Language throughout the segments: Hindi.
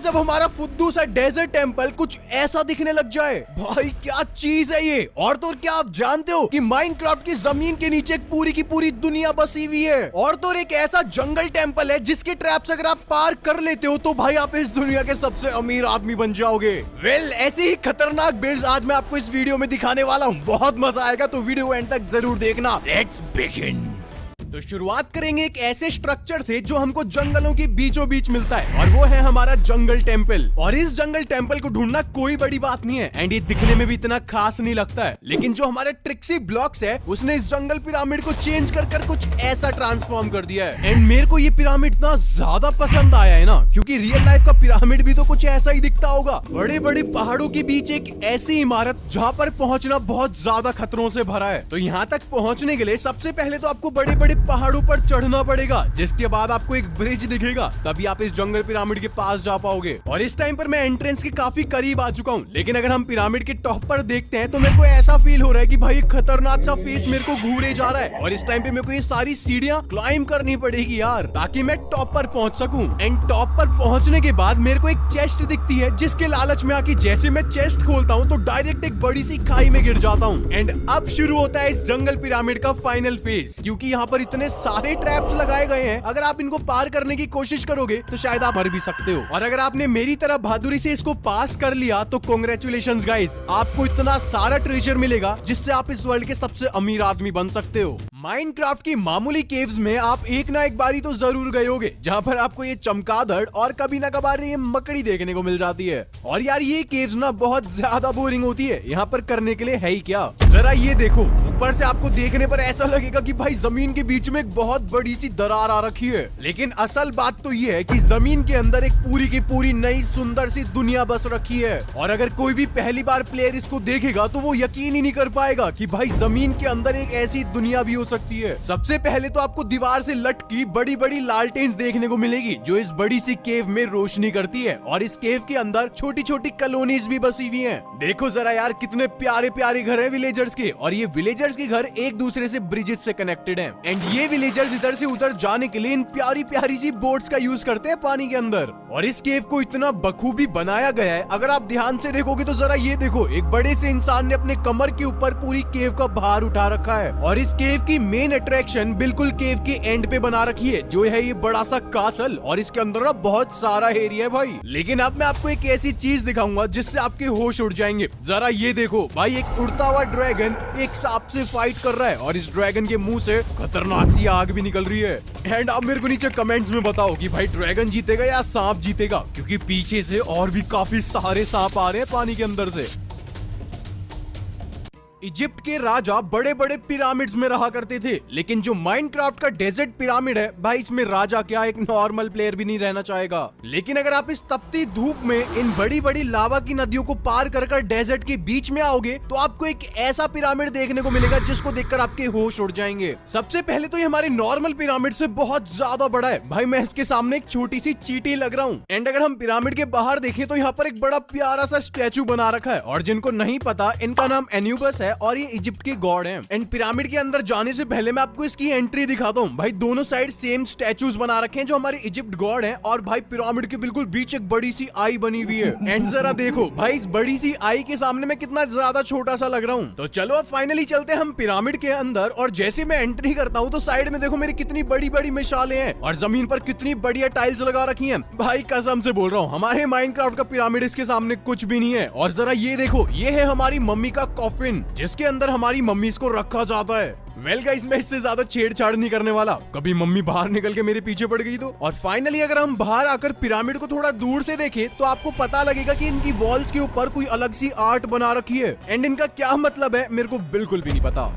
जब हमारा फुद्दू सा डेजर्ट टेम्पल कुछ ऐसा दिखने लग जाए। भाई क्या चीज है ये। और तो क्या आप जानते हो कि माइनक्राफ्ट की जमीन के नीचे एक पूरी की पूरी दुनिया बसी हुई है। और तो एक ऐसा जंगल टेम्पल है जिसके ट्रैप्स अगर आप पार कर लेते हो तो भाई आप इस दुनिया के सबसे अमीर आदमी बन जाओगे। ऐसी ही खतरनाक बिल्ड्स आज मैं आपको इस वीडियो में दिखाने वाला हूँ। बहुत मजा आएगा तो वीडियो एंड तक जरूर देखना। Let's begin. तो शुरुआत करेंगे एक ऐसे स्ट्रक्चर से जो हमको जंगलों के बीचों बीच मिलता है और वो है हमारा जंगल टेम्पल। और इस जंगल टेम्पल को ढूंढना कोई बड़ी बात नहीं है एंड ये दिखने में भी इतना खास नहीं लगता है, लेकिन जो हमारे ट्रिक्सी ब्लॉक्स है उसने इस जंगल पिरामिड को चेंज कर कुछ ऐसा ट्रांसफॉर्म कर दिया है। एंड मेरे को ये पिरामिड इतना ज्यादा पसंद आया है ना, क्योंकि रियल लाइफ का पिरामिड भी तो कुछ ऐसा ही दिखता होगा। बड़े बड़े पहाड़ों के बीच एक ऐसी इमारत जहाँ पर पहुँचना बहुत ज्यादा खतरों से भरा है। तो यहाँ तक पहुँचने के लिए सबसे पहले तो आपको बड़े बड़े पहाड़ों पर चढ़ना पड़ेगा, जिसके बाद आपको एक ब्रिज दिखेगा, तभी आप इस जंगल पिरामिड के पास जा पाओगे। और इस टाइम पर मैं एंट्रेंस के काफी करीब आ चुका हूँ, लेकिन अगर हम पिरामिड के टॉप पर देखते हैं तो मेरे को ऐसा फील हो रहा है कि भाई खतरनाक सा फेस मेरे को घूरे जा रहा है। और इस टाइम पे मेरे को ये सारी सीढ़ियाँ क्लाइंब करनी पड़ेगी यार, ताकि मैं टॉप पर पहुँच सकूँ। एंड टॉप पर पहुँचने के बाद मेरे को एक चेस्ट दिखती है, जिसके लालच में आके जैसे मैं चेस्ट खोलता हूँ तो डायरेक्ट एक बड़ी सी खाई में गिर जाता हूँ। एंड अब शुरू होता है इस जंगल पिरामिड का फाइनल फेज, क्योंकि यहाँ पर इतने सारे ट्रैप्स लगाए गए हैं। अगर आप इनको पार करने की कोशिश करोगे तो शायद आप मर भी सकते हो। और अगर आपने मेरी तरह बहादुरी से इसको पास कर लिया तो कांग्रेचुलेशंस गाइस, आपको इतना सारा ट्रेजर मिलेगा जिससे आप इस वर्ल्ड के सबसे अमीर आदमी बन सकते हो। माइनक्राफ्ट की मामूली केव्स में आप एक ना एक बारी तो जरूर गए होगे, जहाँ पर आपको ये चमगादड़ और कभी ना कभार ये मकड़ी देखने को मिल जाती है। और यार ये केव्स ना बहुत ज्यादा बोरिंग होती है, यहाँ पर करने के लिए है ही क्या। जरा ये देखो, ऊपर से आपको देखने पर ऐसा लगेगा कि भाई जमीन के बीच में एक बहुत बड़ी सी दरार आ रखी है, लेकिन असल बात तो ये है कि जमीन के अंदर एक पूरी की पूरी नई सुंदर सी दुनिया बस रखी है। और अगर कोई भी पहली बार प्लेयर इसको देखेगा तो वो यकीन ही नहीं कर पाएगा कि भाई जमीन के अंदर एक ऐसी दुनिया भी हो सकती है। सबसे पहले तो आपको दीवार से लटकी बड़ी बड़ी लालटेन्स देखने को मिलेगी, जो इस बड़ी सी केव में रोशनी करती है। और इस केव के अंदर छोटी छोटी कॉलोनीज भी बसी हुई हैं। देखो जरा यार कितने प्यारे प्यारे घर हैं विलेजर्स के, और ये विलेजर्स के घर एक दूसरे से ब्रिजेस से कनेक्टेड हैं। एंड ये विलेजर्स इधर से उधर जाने के लिए इन प्यारी प्यारी सी बोट्स का यूज करते हैं पानी के अंदर। और इस केव को इतना बखूबी बनाया गया है, अगर आप ध्यान से देखोगे तो जरा ये देखो, एक बड़े से इंसान ने अपने कमर के ऊपर पूरी केव का भार उठा रखा है। और इस केव की मेन अट्रैक्शन बिल्कुल केव के एंड पे बना रखी है, जो है ये बड़ा सा कासल। और इसके अंदर ना बहुत सारा एरिया है भाई। लेकिन अब मैं आपको एक ऐसी चीज दिखाऊंगा जिससे आपके होश उड़ जाएंगे। जरा ये देखो भाई, एक उड़ता हुआ ड्रैगन एक सांप से फाइट कर रहा है, और इस ड्रैगन के मुंह से खतरनाक सी आग भी निकल रही है। एंड अब मेरे को नीचे कमेंट्स में बताओ कि भाई ड्रैगन जीतेगा या सांप जीतेगा, क्योंकि पीछे से और भी काफी सारे सांप आ रहे हैं पानी के अंदर से। इजिप्ट के राजा बड़े बड़े पिरामिड्स में रहा करते थे, लेकिन जो माइनक्राफ्ट का डेजर्ट पिरामिड है भाई, इसमें राजा क्या एक नॉर्मल प्लेयर भी नहीं रहना चाहेगा। लेकिन अगर आप इस तपती धूप में इन बड़ी बड़ी लावा की नदियों को पार कर डेजर्ट के बीच में आओगे तो आपको एक ऐसा पिरामिड देखने को मिलेगा जिसको देखकर आपके होश उड़ जाएंगे। सबसे पहले तो ये हमारे नॉर्मल पिरामिड से बहुत ज्यादा बड़ा है भाई, मैं इसके सामने एक छोटी सी चींटी लग रहा हूँ। एंड अगर हम पिरामिड के बाहर देखें तो यहाँ पर एक बड़ा प्यारा सा स्टैचू बना रखा है, और जिनको नहीं पता इनका नाम एन्यूबस है और ये इजिप्ट के गॉड हैं। एंड पिरामिड के अंदर जाने से पहले मैं आपको इसकी एंट्री दिखाता हूँ। भाई दोनों साइड सेम स्टैचूज बना रखे हैं जो हमारे इजिप्ट गॉड हैं, और भाई पिरामिड के बिल्कुल बीच एक बड़ी सी आई बनी हुई है। एंड जरा देखो भाई, इस बड़ी सी आई के सामने मैं कितना ज्यादा छोटा सा लग रहा हूँ। तो चलो अब फाइनली चलते हैं हम पिरामिड के अंदर। और जैसे मैं एंट्री करता हूँ तो साइड में देखो मेरी कितनी बड़ी बड़ी मिसालें हैं, और जमीन पर कितनी बढ़िया टाइल्स लगा रखी हैं। भाई कसम से बोल रहा हूँ, हमारे माइनक्राफ्ट का पिरामिड इसके सामने कुछ भी नहीं है। और जरा ये देखो, ये है हमारी मम्मी का कॉफिन, जिसके अंदर हमारी मम्मी को रखा जाता है। वेल गाइस, मैं इससे ज्यादा छेड़छाड़ नहीं करने वाला, कभी मम्मी बाहर निकल के मेरे पीछे पड़ गई तो। और फाइनली अगर हम बाहर आकर पिरामिड को थोड़ा दूर से देखें तो आपको पता लगेगा कि इनकी वॉल्स के ऊपर कोई अलग सी आर्ट बना रखी है। एंड इनका क्या मतलब है मेरे को बिल्कुल भी नहीं पता।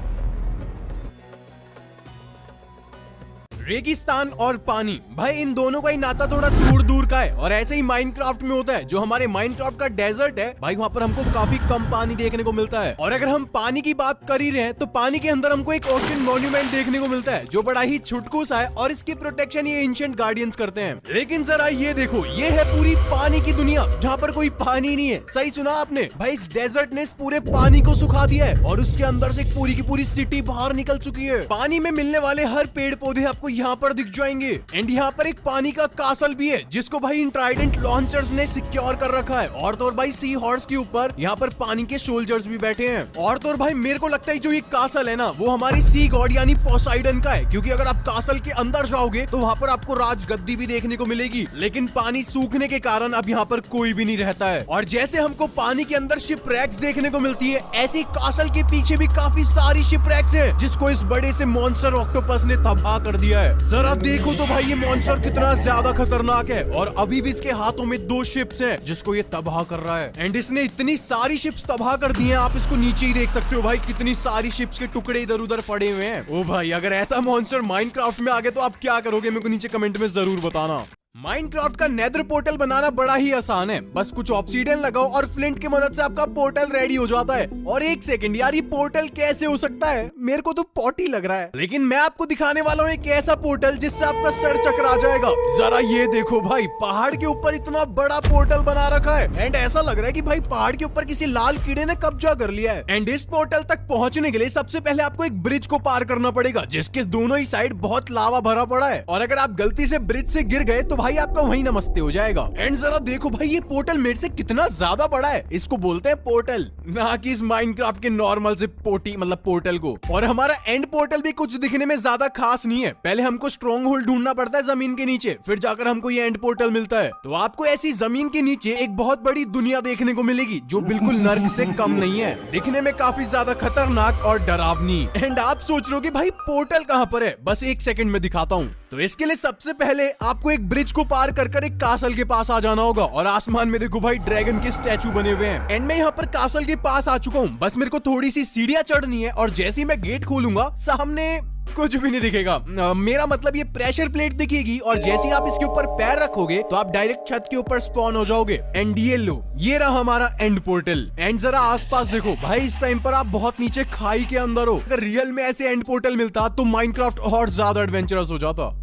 रेगिस्तान और पानी, भाई इन दोनों का ही नाता थोड़ा दूर दूर का है, और ऐसे ही माइनक्राफ्ट में होता है। जो हमारे माइनक्राफ्ट का डेजर्ट है भाई, वहाँ पर हमको काफी कम पानी देखने को मिलता है। और अगर हम पानी की बात कर ही रहे हैं तो पानी के अंदर हमको एक ओशन मॉन्यूमेंट देखने को मिलता है, जो बड़ा ही छुटकू सा है, और इसकी प्रोटेक्शन ये एंशिएंट गार्डियंस करते हैं। लेकिन जरा ये देखो, ये है पूरी पानी की दुनिया जहाँ पर कोई पानी नहीं है। सही सुना आपने भाई, इस डेजर्ट ने इस पूरे पानी को सुखा दिया है, और उसके अंदर से पूरी की पूरी सिटी बाहर निकल चुकी है। पानी में मिलने वाले हर पेड़ पौधे आपको यहाँ पर दिख जाएंगे। एंड यहाँ पर एक पानी का कासल भी है जिसको भाई इन ट्राइडेंट लॉन्चर्स ने सिक्योर कर रखा है। और तो और भाई सी हॉर्स के ऊपर यहाँ पर पानी के सोल्जर्स भी बैठे हैं। और तो और भाई मेरे को लगता है जो ये कासल है ना वो हमारी सी गॉड यानी पोसाइडन का है, क्योंकि अगर आप कासल के अंदर जाओगे तो वहाँ पर आपको राजगद्दी भी देखने को मिलेगी। लेकिन पानी सूखने के कारण अब यहाँ पर कोई भी नहीं रहता है। और जैसे हमको पानी के अंदर शिपरैक्स देखने को मिलती है, ऐसी कासल के पीछे भी काफी सारी शिपरैक्स है जिसको इस बड़े से मॉन्स्टर ऑक्टोपस ने तबाह कर दिया है। जरा देखो तो भाई ये मॉन्स्टर कितना ज्यादा खतरनाक है। और अभी भी इसके हाथों में 2 शिप्स हैं जिसको ये तबाह कर रहा है। एंड इसने इतनी सारी शिप्स तबाह कर दी हैं, आप इसको नीचे ही देख सकते हो भाई, कितनी सारी शिप्स के टुकड़े इधर उधर पड़े हुए हैं। ओ भाई अगर ऐसा मॉन्स्टर माइनक्राफ्ट में आ गया तो आप क्या करोगे, मेरे को नीचे कमेंट में जरूर बताना। माइनक्राफ्ट का नेदर पोर्टल बनाना बड़ा ही आसान है, बस कुछ ऑब्सीडियन लगाओ और फ्लिंट की मदद से आपका पोर्टल रेडी हो जाता है। और एक सेकंड यार, ये पोर्टल कैसे हो सकता है, मेरे को तो पॉटी लग रहा है। लेकिन मैं आपको दिखाने वाला हूँ एक ऐसा पोर्टल जिससे आपका सर चकरा जाएगा। जरा ये देखो भाई, पहाड़ के ऊपर इतना बड़ा पोर्टल बना रखा है। एंड ऐसा लग रहा है कि भाई पहाड़ के ऊपर किसी लाल कीड़े ने कब्जा कर लिया है। एंड इस पोर्टल तक पहुंचने के लिए सबसे पहले आपको एक ब्रिज को पार करना पड़ेगा जिसके दोनों ही साइड बहुत लावा भरा पड़ा है। और अगर आप गलती से ब्रिज से गिर गए तो भाई आपका वही नमस्ते हो जाएगा। एंड जरा देखो भाई, ये पोर्टल मेरे से कितना ज्यादा बड़ा है। इसको बोलते हैं पोर्टल, ना कि इस माइनक्राफ्ट के नॉर्मल से पोटी मतलब पोर्टल को। और हमारा एंड पोर्टल भी कुछ दिखने में ज्यादा खास नहीं है। पहले हमको स्ट्रॉन्ग होल्ड ढूंढना पड़ता है जमीन के नीचे, फिर जाकर हमको ये एंड पोर्टल मिलता है। तो आपको ऐसी जमीन के नीचे एक बहुत बड़ी दुनिया देखने को मिलेगी जो बिल्कुल नर्क से कम नहीं है, दिखने में काफी ज्यादा खतरनाक और डरावनी। एंड आप सोच रहे हो कि भाई पोर्टल कहाँ पर है, बस एक सेकंड में दिखाता हूँ। तो इसके लिए सबसे पहले आपको एक ब्रिज को पार कर एक कासल के पास आ जाना होगा। और आसमान में देखो भाई ड्रैगन के स्टैचू बने हुए हैं। एंड मैं यहाँ पर कासल के पास आ चुका हूँ, बस मेरे को थोड़ी सी सीढ़ियाँ चढ़नी है। और जैसे ही मैं गेट खोलूंगा सामने कुछ भी नहीं दिखेगा, मेरा मतलब ये प्रेशर प्लेट दिखेगी। और जैसे ही आप इसके ऊपर पैर रखोगे तो आप डायरेक्ट छत के ऊपर स्पॉन हो जाओगे। एंड ये लो, ये रहा हमारा एंड पोर्टल। एंड जरा आसपास देखो भाई, इस टाइम पर आप बहुत नीचे खाई के अंदर हो। अगर रियल में ऐसे एंड पोर्टल मिलता तो माइनक्राफ्ट और ज्यादा एडवेंचरस हो जाता।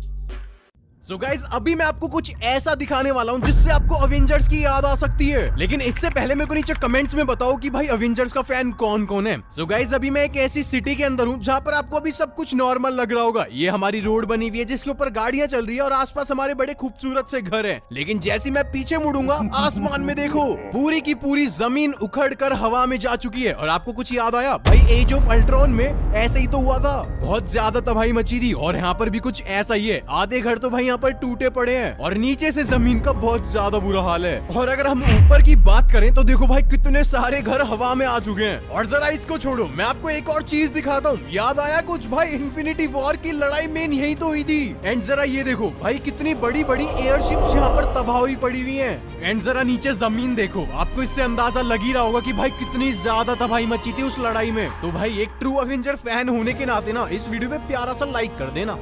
सो गाइज, अभी मैं आपको कुछ ऐसा दिखाने वाला हूँ जिससे आपको अवेंजर्स की याद आ सकती है। लेकिन इससे पहले मेरे को नीचे कमेंट्स में बताओ कि भाई अवेंजर्स का फैन कौन कौन है। सो गाइज, अभी मैं एक ऐसी सिटी के अंदर हूँ जहाँ पर आपको अभी सब कुछ नॉर्मल लग रहा होगा। ये हमारी रोड बनी हुई है जिसके ऊपर गाड़ियां चल रही है और आसपास हमारे बड़े खूबसूरत से घर है। लेकिन जैसे मैं पीछे मुड़ूंगा, आसमान में देखो पूरी की पूरी जमीन उखड़ कर हवा में जा चुकी है। और आपको कुछ याद आया भाई, एज ऑफ अल्ट्रॉन में ऐसे ही तो हुआ था, बहुत ज्यादा तबाही मची थी। और यहाँ पर भी कुछ ऐसा ही है, आधे घर तो भाई यहाँ पर टूटे पड़े हैं और नीचे से जमीन का बहुत ज्यादा बुरा हाल है। और अगर हम ऊपर की बात करें तो देखो भाई, कितने सारे घर हवा में आ चुके हैं। और जरा इसको छोड़ो, मैं आपको एक और चीज दिखाता हूँ। याद आया कुछ भाई, इन्फिनिटी वॉर की लड़ाई मेन यही तो हुई थी। एंड जरा ये देखो भाई, कितनी बड़ी बड़ी एयरशिप्स यहाँ पर तबाह हुई पड़ी हुई हैं। एंड जरा नीचे जमीन देखो, आपको इससे अंदाजा लग ही रहा होगा कि भाई कितनी ज्यादा तबाही मची थी उस लड़ाई में। तो भाई एक ट्रू अवेंजर फैन होने के नाते ना इस वीडियो में प्यारा सा लाइक कर देना।